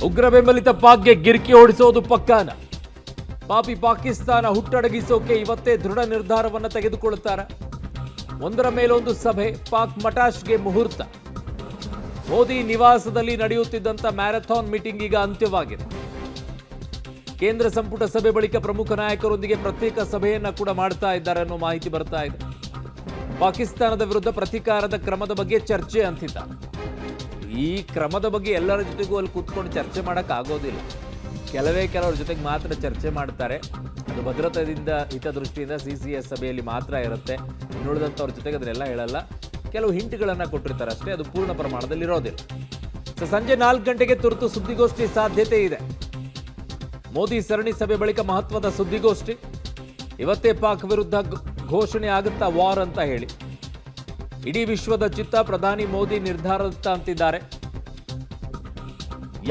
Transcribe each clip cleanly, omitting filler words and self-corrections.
ಉಗ್ರ ಬೆಂಬಲಿತ ಪಾಕ್ಗೆ ಗಿರ್ಕಿ ಓಡಿಸೋದು ಪಕ್ಕಾನ. ಪಾಪಿ ಪಾಕಿಸ್ತಾನ ಹುಟ್ಟಡಗಿಸೋಕೆ ಇವತ್ತೇ ದೃಢ ನಿರ್ಧಾರವನ್ನು ತೆಗೆದುಕೊಳ್ಳುತ್ತಾರೆ. ಒಂದರ ಮೇಲೊಂದು ಸಭೆ, ಪಾಕ್ ಮಟಾಶ್ಗೆ ಮುಹೂರ್ತ. ಮೋದಿ ನಿವಾಸದಲ್ಲಿ ನಡೆಯುತ್ತಿದ್ದಂಥ ಮ್ಯಾರಥಾನ್ ಮೀಟಿಂಗ್ ಈಗ ಅಂತ್ಯವಾಗಿದೆ. ಕೇಂದ್ರ ಸಂಪುಟ ಸಭೆ ಬಳಿಕ ಪ್ರಮುಖ ನಾಯಕರೊಂದಿಗೆ ಪ್ರತ್ಯೇಕ ಸಭೆಯನ್ನ ಕೂಡ ಮಾಡ್ತಾ ಇದ್ದಾರೆ ಅನ್ನೋ ಮಾಹಿತಿ ಬರ್ತಾ ಇದೆ. ಪಾಕಿಸ್ತಾನದ ವಿರುದ್ಧ ಪ್ರತೀಕಾರದ ಕ್ರಮದ ಬಗ್ಗೆ ಚರ್ಚೆ ಅಂತಿದ್ದಾರೆ. ಈ ಕ್ರಮದ ಬಗ್ಗೆ ಎಲ್ಲರ ಜೊತೆಗೂ ಅಲ್ಲಿ ಕೂತ್ಕೊಂಡು ಚರ್ಚೆ ಮಾಡಕ್ ಆಗೋದಿಲ್ಲ. ಕೆಲವರ ಜೊತೆಗೆ ಮಾತ್ರ ಚರ್ಚೆ ಮಾಡ್ತಾರೆ. ಅದು ಭದ್ರತೆಯಿಂದ ಹಿತದೃಷ್ಟಿಯಿಂದ CCS ಸಭೆಯಲ್ಲಿ ಮಾತ್ರ ಇರುತ್ತೆ. ಇನ್ನುಳಿದಂಥವ್ರ ಜೊತೆಗೆ ಅದನ್ನೆಲ್ಲ ಹೇಳಲ್ಲ. ಕೆಲವು ಹಿಂಟ್ಗಳನ್ನು ಕೊಟ್ಟಿರ್ತಾರೆ ಅಷ್ಟೇ, ಅದು ಪೂರ್ಣ ಪ್ರಮಾಣದಲ್ಲಿ ಇರೋದಿಲ್ಲ. ಸಂಜೆ 4 ಗಂಟೆಗೆ ತುರ್ತು ಸುದ್ದಿಗೋಷ್ಠಿ ಸಾಧ್ಯತೆ ಇದೆ. ಮೋದಿ ಸರಣಿ ಸಭೆ ಬಳಿಕ ಮಹತ್ವದ ಸುದ್ದಿಗೋಷ್ಠಿ. ಇವತ್ತೇ ಪಾಕ್ ವಿರುದ್ಧ ಘೋಷಣೆ ಆಗುತ್ತಾ ವಾರ್ ಅಂತ ಹೇಳಿ. ಇಡೀ ವಿಶ್ವದ ಚಿತ್ತ ಪ್ರಧಾನಿ ಮೋದಿ ನಿರ್ಧಾರದತ್ತ ಅಂತಿದ್ದಾರೆ.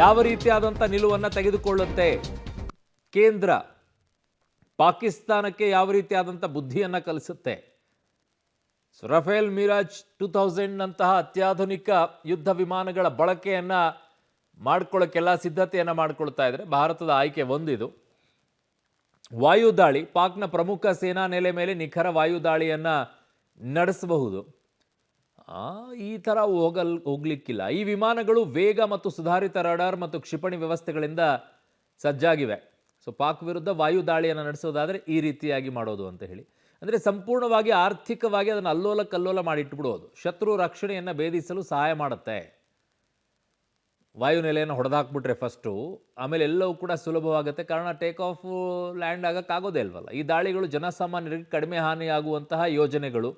ಯಾವ ರೀತಿಯಾದಂಥ ನಿಲುವನ್ನು ತೆಗೆದುಕೊಳ್ಳುತ್ತೆ ಕೇಂದ್ರ, ಪಾಕಿಸ್ತಾನಕ್ಕೆ ಯಾವ ರೀತಿಯಾದಂಥ ಬುದ್ಧಿಯನ್ನು ಕಲಿಸುತ್ತೆ. ರಫೇಲ್ ಮಿರಾಜ್ 2000 ನಂತಹ ಅತ್ಯಾಧುನಿಕ ಯುದ್ಧ ವಿಮಾನಗಳ ಬಳಕೆಯನ್ನು ಮಾಡ್ಕೊಳ್ಳೋಕ್ಕೆಲ್ಲ ಸಿದ್ಧತೆಯನ್ನು ಮಾಡ್ಕೊಳ್ತಾ ಇದ್ದಾರೆ. ಭಾರತದ ಆಯ್ಕೆ ಒಂದಿದು. ವಾಯುದಾಳಿ, ಪಾಕ್ನ ಪ್ರಮುಖ ಸೇನಾ ನೆಲೆ ಮೇಲೆ ನಿಖರ ವಾಯುದಾಳಿಯನ್ನು ನಡೆಸಬಹುದು. ಈ ಥರ ಹೋಗ್ಲಿಕ್ಕಿಲ್ಲ. ಈ ವಿಮಾನಗಳು ವೇಗ ಮತ್ತು ಸುಧಾರಿತ ರಡಾರ್ ಮತ್ತು ಕ್ಷಿಪಣಿ ವ್ಯವಸ್ಥೆಗಳಿಂದ ಸಜ್ಜಾಗಿವೆ. ಸೊ ಪಾಕ್ ವಿರುದ್ಧ ವಾಯುದಾಳಿಯನ್ನು ನಡೆಸೋದಾದರೆ ಈ ರೀತಿಯಾಗಿ ಮಾಡೋದು ಅಂತ ಹೇಳಿ, ಅಂದರೆ ಸಂಪೂರ್ಣವಾಗಿ ಆರ್ಥಿಕವಾಗಿ ಅದನ್ನು ಅಲ್ಲೋಲ ಕಲ್ಲೋಲ ಮಾಡಿಟ್ಬಿಡೋದು. ಶತ್ರು ರಕ್ಷಣೆಯನ್ನು ಭೇದಿಸಲು ಸಹಾಯ ಮಾಡುತ್ತೆ. ವಾಯುನೆಲೆಯನ್ನು ಹೊಡೆದಾಕ್ಬಿಟ್ರೆ ಫಸ್ಟು, ಆಮೇಲೆ ಎಲ್ಲವೂ ಕೂಡ ಸುಲಭವಾಗುತ್ತೆ. ಕಾರಣ ಟೇಕ್ ಆಫ್ ಲ್ಯಾಂಡ್ ಆಗೋಕ್ಕಾಗೋದೇ ಇಲ್ವಲ್ಲ. ಈ ದಾಳಿಗಳು ಜನಸಾಮಾನ್ಯರಿಗೆ ಕಡಿಮೆ ಹಾನಿಯಾಗುವಂತಹ ಯೋಜನೆಗಳು.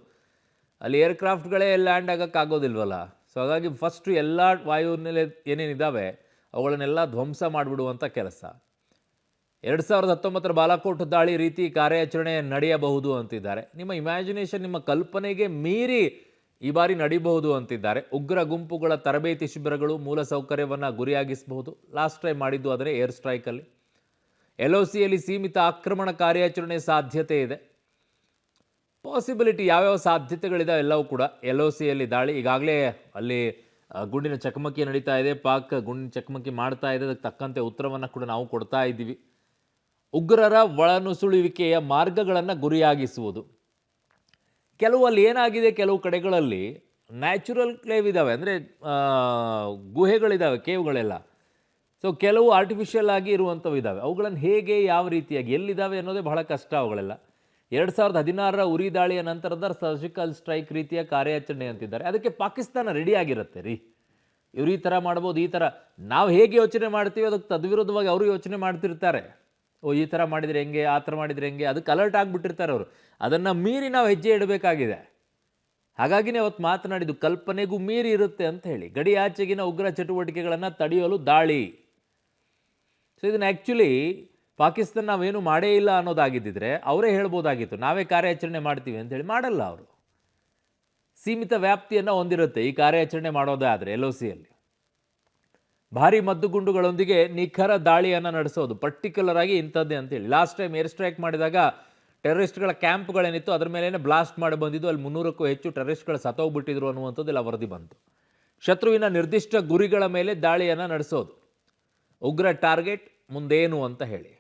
ಅಲ್ಲಿ ಏರ್ಕ್ರಾಫ್ಟ್ಗಳೇ ಲ್ಯಾಂಡ್ ಆಗೋಕ್ಕಾಗೋದಿಲ್ವಲ್ಲ. ಸೊ ಹಾಗಾಗಿ ಫಸ್ಟು ಎಲ್ಲ ವಾಯುನೆಲೆ ಏನೇನಿದ್ದಾವೆ ಅವುಗಳನ್ನೆಲ್ಲ ಧ್ವಂಸ ಮಾಡಿಬಿಡುವಂಥ ಕೆಲಸ. 2019 ಬಾಲಾಕೋಟ್ ದಾಳಿ ರೀತಿ ಕಾರ್ಯಾಚರಣೆ ನಡೆಯಬಹುದು ಅಂತಿದ್ದಾರೆ. ನಿಮ್ಮ ಇಮ್ಯಾಜಿನೇಷನ್, ನಿಮ್ಮ ಕಲ್ಪನೆಗೆ ಮೀರಿ ಈ ಬಾರಿ ನಡೀಬಹುದು ಅಂತಿದ್ದಾರೆ. ಉಗ್ರ ಗುಂಪುಗಳ ತರಬೇತಿ ಶಿಬಿರಗಳು, ಮೂಲಸೌಕರ್ಯವನ್ನು ಗುರಿಯಾಗಿಸಬಹುದು. ಲಾಸ್ಟ್ ಟೈಮ್ ಮಾಡಿದ್ದು ಆದರೆ ಏರ್ ಸ್ಟ್ರೈಕಲ್ಲಿ. LOCಯಲ್ಲಿ ಸೀಮಿತ ಆಕ್ರಮಣ ಕಾರ್ಯಾಚರಣೆ ಸಾಧ್ಯತೆ ಇದೆ. ಪಾಸಿಬಿಲಿಟಿ ಯಾವ್ಯಾವ ಸಾಧ್ಯತೆಗಳಿದಾವೆ ಎಲ್ಲವೂ ಕೂಡ. LOCಯಲ್ಲಿ ದಾಳಿ, ಈಗಾಗಲೇ ಅಲ್ಲಿ ಗುಂಡಿನ ಚಕಮಕಿ ನಡೀತಾ ಇದೆ. ಪಾಕ್ ಗುಂಡಿನ ಚಕಮಕಿ ಮಾಡ್ತಾ ಇದೆ. ಅದಕ್ಕೆ ತಕ್ಕಂತೆ ಉತ್ತರವನ್ನು ಕೂಡ ನಾವು ಕೊಡ್ತಾ ಇದ್ದೀವಿ. ಉಗ್ರರ ಒಳನುಸುಳುವಿಕೆಯ ಮಾರ್ಗಗಳನ್ನು ಗುರಿಯಾಗಿಸುವುದು. ಕೆಲವು ಅಲ್ಲಿ ಏನಾಗಿದೆ, ಕೆಲವು ಕಡೆಗಳಲ್ಲಿ ನ್ಯಾಚುರಲ್ ಕ್ಲೇವ್ ಇದ್ದಾವೆ, ಅಂದರೆ ಗುಹೆಗಳಿದ್ದಾವೆ, ಕೇವ್ಗಳೆಲ್ಲ. ಸೊ ಕೆಲವು ಆರ್ಟಿಫಿಷಿಯಲ್ ಆಗಿ ಇರುವಂಥವು ಇದ್ದಾವೆ. ಅವುಗಳನ್ನು ಹೇಗೆ, ಯಾವ ರೀತಿಯಾಗಿ, ಎಲ್ಲಿದ್ದಾವೆ ಅನ್ನೋದೇ ಬಹಳ ಕಷ್ಟ ಅವುಗಳೆಲ್ಲ. 2016ರ ಉರಿ ದಾಳಿಯ ನಂತರದ ಸರ್ಜಿಕಲ್ ಸ್ಟ್ರೈಕ್ ರೀತಿಯ ಕಾರ್ಯಾಚರಣೆ ಅಂತಿದ್ದಾರೆ. ಅದಕ್ಕೆ ಪಾಕಿಸ್ತಾನ ರೆಡಿ ಆಗಿರುತ್ತೆ ರೀ. ಇವರು ಈ ಥರ ಮಾಡ್ಬೋದು, ಈ ಥರ ನಾವು ಹೇಗೆ ಯೋಚನೆ ಮಾಡ್ತೀವಿ ಅದಕ್ಕೆ ತದ್ವಿರುದ್ಧವಾಗಿ ಅವರು ಯೋಚನೆ ಮಾಡ್ತಿರ್ತಾರೆ. ಈ ಥರ ಮಾಡಿದರೆ ಹೆಂಗೆ, ಆ ಥರ ಮಾಡಿದರೆ ಹೆಂಗೆ, ಅದಕ್ಕೆ ಅಲರ್ಟ್ ಆಗಿಬಿಟ್ಟಿರ್ತಾರೆ ಅವರು. ಅದನ್ನು ಮೀರಿ ನಾವು ಹೆಜ್ಜೆ ಇಡಬೇಕಾಗಿದೆ. ಹಾಗಾಗಿನೇ ಅವತ್ತು ಮಾತನಾಡಿದ್ದು ಕಲ್ಪನೆಗೂ ಮೀರಿ ಇರುತ್ತೆ ಅಂತ ಹೇಳಿ. ಗಡಿ ಆಚೆಗಿನ ಉಗ್ರ ಚಟುವಟಿಕೆಗಳನ್ನು ತಡೆಯಲು ದಾಳಿ. ಸೊ ಇದನ್ನು ಆ್ಯಕ್ಚುಲಿ ಪಾಕಿಸ್ತಾನ ನಾವೇನು ಮಾಡೇ ಇಲ್ಲ ಅನ್ನೋದಾಗಿದ್ದಿದ್ರೆ ಅವರೇ ಹೇಳ್ಬೋದಾಗಿತ್ತು, ನಾವೇ ಕಾರ್ಯಾಚರಣೆ ಮಾಡ್ತೀವಿ ಅಂತೇಳಿ. ಮಾಡಲ್ಲ ಅವರು. ಸೀಮಿತ ವ್ಯಾಪ್ತಿಯನ್ನು ಹೊಂದಿರುತ್ತೆ ಈ ಕಾರ್ಯಾಚರಣೆ ಮಾಡೋದಾದರೆ. LOCಯಲ್ಲಿ ಭಾರಿ ಮದ್ದುಗುಂಡುಗಳೊಂದಿಗೆ ನಿಖರ ದಾಳಿಯನ್ನು ನಡೆಸೋದು, ಪರ್ಟಿಕ್ಯುಲರ್ ಆಗಿ ಇಂಥದ್ದೇ ಅಂತೇಳಿ. ಲಾಸ್ಟ್ ಟೈಮ್ ಏರ್ ಸ್ಟ್ರೈಕ್ ಮಾಡಿದಾಗ ಟೆರರಿಸ್ಟ್ಗಳ ಕ್ಯಾಂಪ್ಗಳೇನಿತ್ತು ಅದರ ಮೇಲೇ ಬ್ಲಾಸ್ಟ್ ಮಾಡಿ ಬಂದಿದ್ದು. ಅಲ್ಲಿ 300ಕ್ಕೂ ಹೆಚ್ಚು ಟೆರರಿಸ್ಟ್ಗಳು ಸತ್ತೋಗ್ಬಿಟ್ಟಿದ್ರು ಅನ್ನುವಂಥದ್ದೆಲ್ಲ ವರದಿ ಬಂತು. ಶತ್ರುವಿನ ನಿರ್ದಿಷ್ಟ ಗುರಿಗಳ ಮೇಲೆ ದಾಳಿಯನ್ನು ನಡೆಸೋದು. ಉಗ್ರ ಟಾರ್ಗೆಟ್ ಮುಂದೇನು ಅಂತ ಹೇಳಿ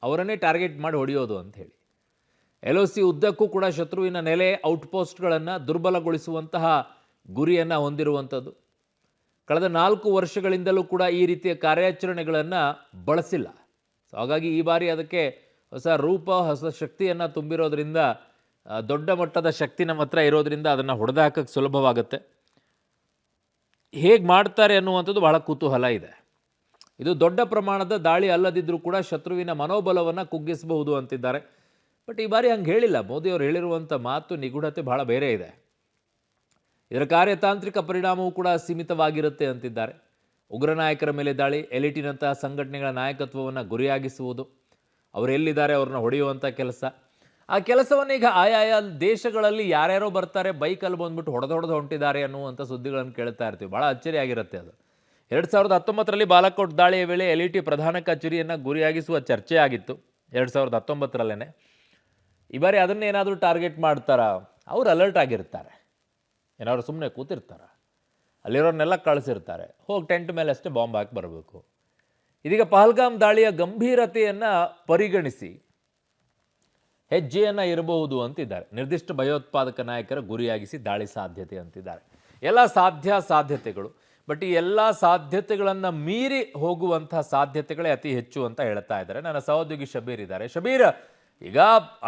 ಅವರನ್ನೇ ಟಾರ್ಗೆಟ್ ಮಾಡಿ ಹೊಡೆಯೋದು ಅಂತ ಹೇಳಿ. LOC ಉದ್ದಕ್ಕೂ ಕೂಡ ಶತ್ರುವಿನ ನೆಲೆ, ಔಟ್ಪೋಸ್ಟ್ಗಳನ್ನು ದುರ್ಬಲಗೊಳಿಸುವಂತಹ ಗುರಿಯನ್ನು ಹೊಂದಿರುವಂಥದ್ದು. ಕಳೆದ 4 ವರ್ಷಗಳಿಂದಲೂ ಕೂಡ ಈ ರೀತಿಯ ಕಾರ್ಯಾಚರಣೆಗಳನ್ನು ಬಳಸಿಲ್ಲ. ಸೊ ಹಾಗಾಗಿ ಈ ಬಾರಿ ಅದಕ್ಕೆ ಹೊಸ ರೂಪ, ಹೊಸ ಶಕ್ತಿಯನ್ನು ತುಂಬಿರೋದ್ರಿಂದ, ದೊಡ್ಡ ಮಟ್ಟದ ಶಕ್ತಿ ನಮ್ಮ ಹತ್ರ ಇರೋದ್ರಿಂದ ಅದನ್ನು ಹೊಡೆದಾಕಕ್ಕೆ ಸುಲಭವಾಗುತ್ತೆ. ಹೇಗೆ ಮಾಡ್ತಾರೆ ಅನ್ನುವಂಥದ್ದು ಬಹಳ ಕುತೂಹಲ ಇದೆ. ಇದು ದೊಡ್ಡ ಪ್ರಮಾಣದ ದಾಳಿ ಅಲ್ಲದಿದ್ದರೂ ಕೂಡ ಶತ್ರುವಿನ ಮನೋಬಲವನ್ನು ಕುಗ್ಗಿಸಬಹುದು ಅಂತಿದ್ದಾರೆ. ಬಟ್ ಈ ಬಾರಿ ಹಂಗೆ ಹೇಳಿಲ್ಲ. ಮೋದಿಯವರು ಹೇಳಿರುವಂಥ ಮಾತು ನಿಗೂಢತೆ ಬಹಳ ಬೇರೆ ಇದೆ. ಇದರ ಕಾರ್ಯತಾಂತ್ರಿಕ ಪರಿಣಾಮವೂ ಕೂಡ ಸೀಮಿತವಾಗಿರುತ್ತೆ ಅಂತಿದ್ದಾರೆ. ಉಗ್ರ ನಾಯಕರ ಮೇಲೆ ದಾಳಿ, ಎಲಿಟಿನಂತಹ ಸಂಘಟನೆಗಳ ನಾಯಕತ್ವವನ್ನು ಗುರಿಯಾಗಿಸುವುದು, ಅವರು ಎಲ್ಲಿದ್ದಾರೆ ಅವ್ರನ್ನ ಹೊಡೆಯುವಂಥ ಕೆಲಸ. ಆ ಕೆಲಸವನ್ನು ಈಗ ಆಯಾಯ ದೇಶಗಳಲ್ಲಿ ಯಾರ್ಯಾರೋ ಬರ್ತಾರೆ, ಬೈಕಲ್ಲಿ ಬಂದ್ಬಿಟ್ಟು ಹೊಡೆದು ಹೊಂಟಿದ್ದಾರೆ ಅನ್ನುವಂಥ ಸುದ್ದಿಗಳನ್ನು ಕೇಳ್ತಾ ಇರ್ತೀವಿ. ಭಾಳ ಅಚ್ಚರಿಯಾಗಿರುತ್ತೆ ಅದು. 2019ರಲ್ಲಿ ಬಾಲಾಕೋಟ್ ದಾಳಿಯ ವೇಳೆ LET ಪ್ರಧಾನ ಕಚೇರಿಯನ್ನು ಗುರಿಯಾಗಿಸುವ ಚರ್ಚೆ ಆಗಿತ್ತು, 2019ರಲ್ಲೇ. ಈ ಬಾರಿ ಅದನ್ನೇನಾದರೂ ಟಾರ್ಗೆಟ್ ಮಾಡ್ತಾರಾ? ಅವ್ರು ಅಲರ್ಟ್ ಆಗಿರ್ತಾರೆ, ಏನಾದ್ರು ಸುಮ್ಮನೆ ಕೂತಿರ್ತಾರ. ಅಲ್ಲಿರೋರ್ನೆಲ್ಲ ಕಳಿಸಿರ್ತಾರೆ, ಹೋಗಿ ಟೆಂಟ್ ಮೇಲೆ ಅಷ್ಟೇ ಬಾಂಬ್ ಹಾಕಿ ಬರಬೇಕು. ಇದೀಗ ಪಹಲ್ಗಾಮ್ ದಾಳಿಯ ಗಂಭೀರತೆಯನ್ನು ಪರಿಗಣಿಸಿ ಹೆಜ್ಜೆಯನ್ನು ಇರಬಹುದು ಅಂತಿದ್ದಾರೆ. ನಿರ್ದಿಷ್ಟ ಭಯೋತ್ಪಾದಕ ನಾಯಕರ ಗುರಿಯಾಗಿಸಿ ದಾಳಿ ಸಾಧ್ಯತೆ ಅಂತಿದ್ದಾರೆ. ಎಲ್ಲ ಸಾಧ್ಯತೆಗಳು, ಬಟ್ ಈ ಎಲ್ಲ ಸಾಧ್ಯತೆಗಳನ್ನು ಮೀರಿ ಹೋಗುವಂತಹ ಸಾಧ್ಯತೆಗಳೇ ಅತಿ ಹೆಚ್ಚು ಅಂತ ಹೇಳ್ತಾ ಇದ್ದಾರೆ. ನನ್ನ ಸಹೋದ್ಯೋಗಿ ಶಬೀರ್ ಇದ್ದಾರೆ. ಶಬೀರ್, ಈಗ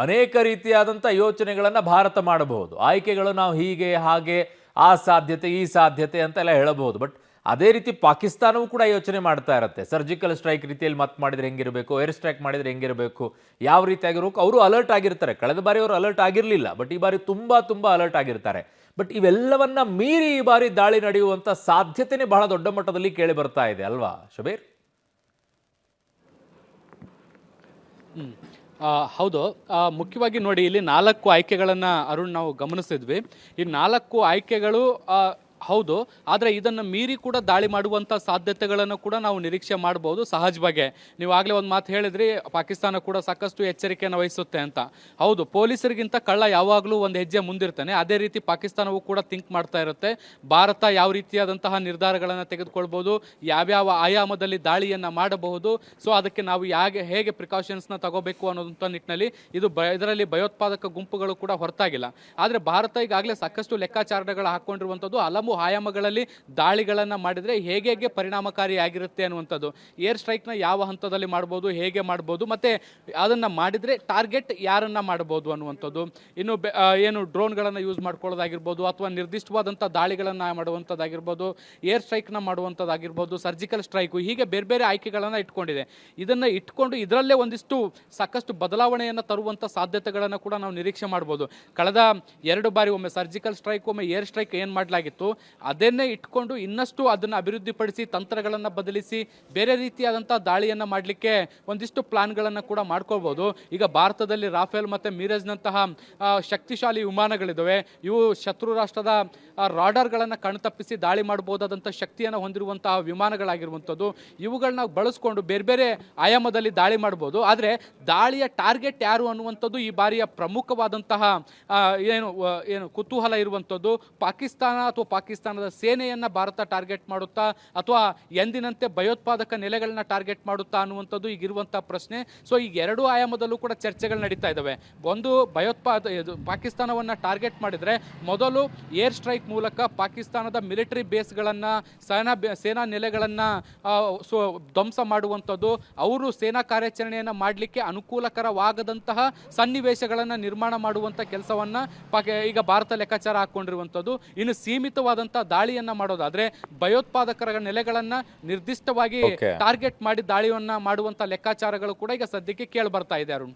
ಅನೇಕ ರೀತಿಯಾದಂಥ ಯೋಚನೆಗಳನ್ನು ಭಾರತ ಮಾಡಬಹುದು. ಆಯ್ಕೆಗಳು ನಾವು ಹೀಗೆ ಹಾಗೆ, ಆ ಸಾಧ್ಯತೆ ಈ ಸಾಧ್ಯತೆ ಅಂತೆಲ್ಲ ಹೇಳಬಹುದು. ಬಟ್ ಅದೇ ರೀತಿ ಪಾಕಿಸ್ತಾನವೂ ಕೂಡ ಯೋಚನೆ ಮಾಡ್ತಾ ಇರುತ್ತೆ. ಸರ್ಜಿಕಲ್ ಸ್ಟ್ರೈಕ್ ರೀತಿಯಲ್ಲಿ ಮತ್ತೆ ಮಾಡಿದರೆ ಹೆಂಗಿರಬೇಕು, ಏರ್ ಸ್ಟ್ರೈಕ್ ಮಾಡಿದರೆ ಹೆಂಗಿರಬೇಕು, ಯಾವ ರೀತಿ ಆಗಿರಬೇಕು. ಅವರು ಅಲರ್ಟ್ ಆಗಿರ್ತಾರೆ. ಕಳೆದ ಬಾರಿ ಅವರು ಅಲರ್ಟ್ ಆಗಿರಲಿಲ್ಲ, ಬಟ್ ಈ ಬಾರಿ ತುಂಬ ಅಲರ್ಟ್ ಆಗಿರ್ತಾರೆ. ಬಟ್ ಇವೆಲ್ಲವನ್ನ ಮೀರಿ ಈ ಬಾರಿ ದಾಳಿ ನಡೆಯುವಂಥ ಸಾಧ್ಯತೆನೇ ಬಹಳ ದೊಡ್ಡ ಮಟ್ಟದಲ್ಲಿ ಕೇಳಿ ಬರ್ತಾ ಇದೆ ಅಲ್ವಾ ಶಬೀರ್? ಹೌದು. ಮುಖ್ಯವಾಗಿ ನೋಡಿ, ಇಲ್ಲಿ 4 ಆಯ್ಕೆಗಳನ್ನು ಅರುಣ್ ನಾವು ಗಮನಿಸಿದ್ವಿ. ಈ 4 ಆಯ್ಕೆಗಳು ಹೌದು, ಆದರೆ ಇದನ್ನು ಮೀರಿ ಕೂಡ ದಾಳಿ ಮಾಡುವಂಥ ಸಾಧ್ಯತೆಗಳನ್ನು ಕೂಡ ನಾವು ನಿರೀಕ್ಷೆ ಮಾಡ್ಬೋದು ಸಹಜವಾಗಿ. ನೀವು ಆಗಲೇ ಒಂದು ಮಾತು ಹೇಳಿದ್ರಿ, ಪಾಕಿಸ್ತಾನ ಕೂಡ ಸಾಕಷ್ಟು ಎಚ್ಚರಿಕೆಯನ್ನು ವಹಿಸುತ್ತೆ ಅಂತ. ಹೌದು, ಪೊಲೀಸರಿಗಿಂತ ಕಳ್ಳ ಯಾವಾಗಲೂ ಒಂದು ಹೆಜ್ಜೆ ಮುಂದಿರ್ತಾನೆ. ಅದೇ ರೀತಿ ಪಾಕಿಸ್ತಾನವೂ ಕೂಡ ಥಿಂಕ್ ಮಾಡ್ತಾ ಇರುತ್ತೆ, ಭಾರತ ಯಾವ ರೀತಿಯಾದಂತಹ ನಿರ್ಧಾರಗಳನ್ನು ತೆಗೆದುಕೊಳ್ಬೋದು, ಯಾವ್ಯಾವ ಆಯಾಮದಲ್ಲಿ ದಾಳಿಯನ್ನು ಮಾಡಬಹುದು, ಸೊ ಅದಕ್ಕೆ ನಾವು ಹೇಗೆ ಪ್ರಿಕಾಷನ್ಸ್ನ ತಗೋಬೇಕು ಅನ್ನೋದಂಥ ನಿಟ್ಟಿನಲ್ಲಿ ಇದರಲ್ಲಿ ಭಯೋತ್ಪಾದಕ ಗುಂಪುಗಳು ಕೂಡ ಹೊರತಾಗಿಲ್ಲ. ಆದರೆ ಭಾರತ ಈಗಾಗಲೇ ಸಾಕಷ್ಟು ಲೆಕ್ಕಾಚಾರಗಳು ಹಾಕ್ಕೊಂಡಿರುವಂಥದ್ದು ಹಲವು ಆಯಾಮಗಳಲ್ಲಿ ದಾಳಿಗಳನ್ನು ಮಾಡಿದರೆ ಹೇಗೆ ಪರಿಣಾಮಕಾರಿಯಾಗಿರುತ್ತೆ ಅನ್ನುವಂಥದ್ದು. ಏರ್ ಸ್ಟ್ರೈಕ್ನ ಯಾವ ಹಂತದಲ್ಲಿ ಮಾಡ್ಬೋದು, ಹೇಗೆ ಮಾಡ್ಬೋದು, ಮತ್ತು ಅದನ್ನು ಮಾಡಿದರೆ ಟಾರ್ಗೆಟ್ ಯಾರನ್ನು ಮಾಡ್ಬೋದು ಅನ್ನುವಂಥದ್ದು. ಇನ್ನು ಏನು ಡ್ರೋನ್ಗಳನ್ನು ಯೂಸ್ ಮಾಡ್ಕೊಳ್ಳೋದಾಗಿರ್ಬೋದು, ಅಥವಾ ನಿರ್ದಿಷ್ಟವಾದಂಥ ದಾಳಿಗಳನ್ನು ಮಾಡುವಂಥದ್ದಾಗಿರ್ಬೋದು, ಏರ್ ಸ್ಟ್ರೈಕ್ನ ಮಾಡುವಂಥದ್ದಾಗಿರ್ಬೋದು, ಸರ್ಜಿಕಲ್ ಸ್ಟ್ರೈಕು, ಹೀಗೆ ಬೇರೆ ಆಯ್ಕೆಗಳನ್ನು ಇಟ್ಕೊಂಡಿದೆ. ಇದನ್ನು ಇಟ್ಕೊಂಡು ಇದರಲ್ಲೇ ಒಂದಿಷ್ಟು ಸಾಕಷ್ಟು ಬದಲಾವಣೆಯನ್ನು ತರುವಂಥ ಸಾಧ್ಯತೆಗಳನ್ನು ಕೂಡ ನಾವು ನಿರೀಕ್ಷೆ ಮಾಡ್ಬೋದು. ಕಳೆದ 2 ಬಾರಿ, ಒಮ್ಮೆ ಸರ್ಜಿಕಲ್ ಸ್ಟ್ರೈಕ್, ಒಮ್ಮೆ ಏರ್ ಸ್ಟ್ರೈಕ್ ಏನು ಮಾಡಲಾಗಿತ್ತು, ಅದನ್ನೇ ಇಟ್ಕೊಂಡು ಇನ್ನಷ್ಟು ಅದನ್ನು ಅಭಿವೃದ್ಧಿಪಡಿಸಿ, ತಂತ್ರಗಳನ್ನು ಬದಲಿಸಿ, ಬೇರೆ ರೀತಿಯಾದಂಥ ದಾಳಿಯನ್ನು ಮಾಡಲಿಕ್ಕೆ ಒಂದಿಷ್ಟು ಪ್ಲಾನ್ಗಳನ್ನು ಕೂಡ ಮಾಡ್ಕೊಳ್ಬೋದು. ಈಗ ಭಾರತದಲ್ಲಿ ರಾಫೇಲ್ ಮತ್ತು ಮಿರಾಜ್ನಂತಹ ಶಕ್ತಿಶಾಲಿ ವಿಮಾನಗಳಿದ್ದಾವೆ. ಇವು ಶತ್ರು ರಾಷ್ಟ್ರದ ರಾಡರ್ಗಳನ್ನು ಕಣ್ತಪ್ಪಿಸಿ ದಾಳಿ ಮಾಡಬಹುದಾದಂಥ ಶಕ್ತಿಯನ್ನು ಹೊಂದಿರುವಂತಹ ವಿಮಾನಗಳಾಗಿರುವಂಥದ್ದು. ಇವುಗಳನ್ನ ಬಳಸ್ಕೊಂಡು ಬೇರೆ ಆಯಾಮದಲ್ಲಿ ದಾಳಿ ಮಾಡ್ಬೋದು. ಆದರೆ ದಾಳಿಯ ಟಾರ್ಗೆಟ್ ಯಾರು ಅನ್ನುವಂಥದ್ದು ಈ ಬಾರಿಯ ಪ್ರಮುಖವಾದಂತಹ ಏನು ಕುತೂಹಲ ಇರುವಂಥದ್ದು. ಪಾಕಿಸ್ತಾನ ಅಥವಾ ಪಾಕಿಸ್ತಾನದ ಸೇನೆಯನ್ನು ಭಾರತ ಟಾರ್ಗೆಟ್ ಮಾಡುತ್ತಾ, ಅಥವಾ ಎಂದಿನಂತೆ ಭಯೋತ್ಪಾದಕ ನೆಲೆಗಳನ್ನ ಟಾರ್ಗೆಟ್ ಮಾಡುತ್ತಾ ಅನ್ನುವಂಥದ್ದು ಈಗಿರುವಂಥ ಪ್ರಶ್ನೆ. ಸೊ ಈಗ 2 ಆಯಾಮದಲ್ಲೂ ಕೂಡ ಚರ್ಚೆಗಳು ನಡೀತಾ ಇದ್ದಾವೆ. ಒಂದು, ಪಾಕಿಸ್ತಾನವನ್ನು ಟಾರ್ಗೆಟ್ ಮಾಡಿದರೆ ಮೊದಲು ಏರ್ ಸ್ಟ್ರೈಕ್ ಮೂಲಕ ಪಾಕಿಸ್ತಾನದ ಮಿಲಿಟರಿ ಬೇಸ್ಗಳನ್ನು, ಸೇನಾ ನೆಲೆಗಳನ್ನು ಧ್ವಂಸ ಮಾಡುವಂಥದ್ದು, ಅವರು ಸೇನಾ ಕಾರ್ಯಾಚರಣೆಯನ್ನು ಮಾಡಲಿಕ್ಕೆ ಅನುಕೂಲಕರವಾಗದಂತಹ ಸನ್ನಿವೇಶಗಳನ್ನು ನಿರ್ಮಾಣ ಮಾಡುವಂಥ ಕೆಲಸವನ್ನು ಈಗ ಭಾರತ ಲೆಕ್ಕಾಚಾರ ಹಾಕ್ಕೊಂಡಿರುವಂಥದ್ದು. ಇನ್ನು ಸೀಮಿತವಾದಂಥ ದಾಳಿಯನ್ನು ಮಾಡೋದಾದರೆ ಭಯೋತ್ಪಾದಕರ ನೆಲೆಗಳನ್ನು ನಿರ್ದಿಷ್ಟವಾಗಿ ಟಾರ್ಗೆಟ್ ಮಾಡಿ ದಾಳಿಯನ್ನು ಮಾಡುವಂಥ ಲೆಕ್ಕಾಚಾರಗಳು ಕೂಡ ಈಗ ಸದ್ಯಕ್ಕೆ ಕೇಳಿ ಬರ್ತಾ ಇದೆ ಅರುಣ್.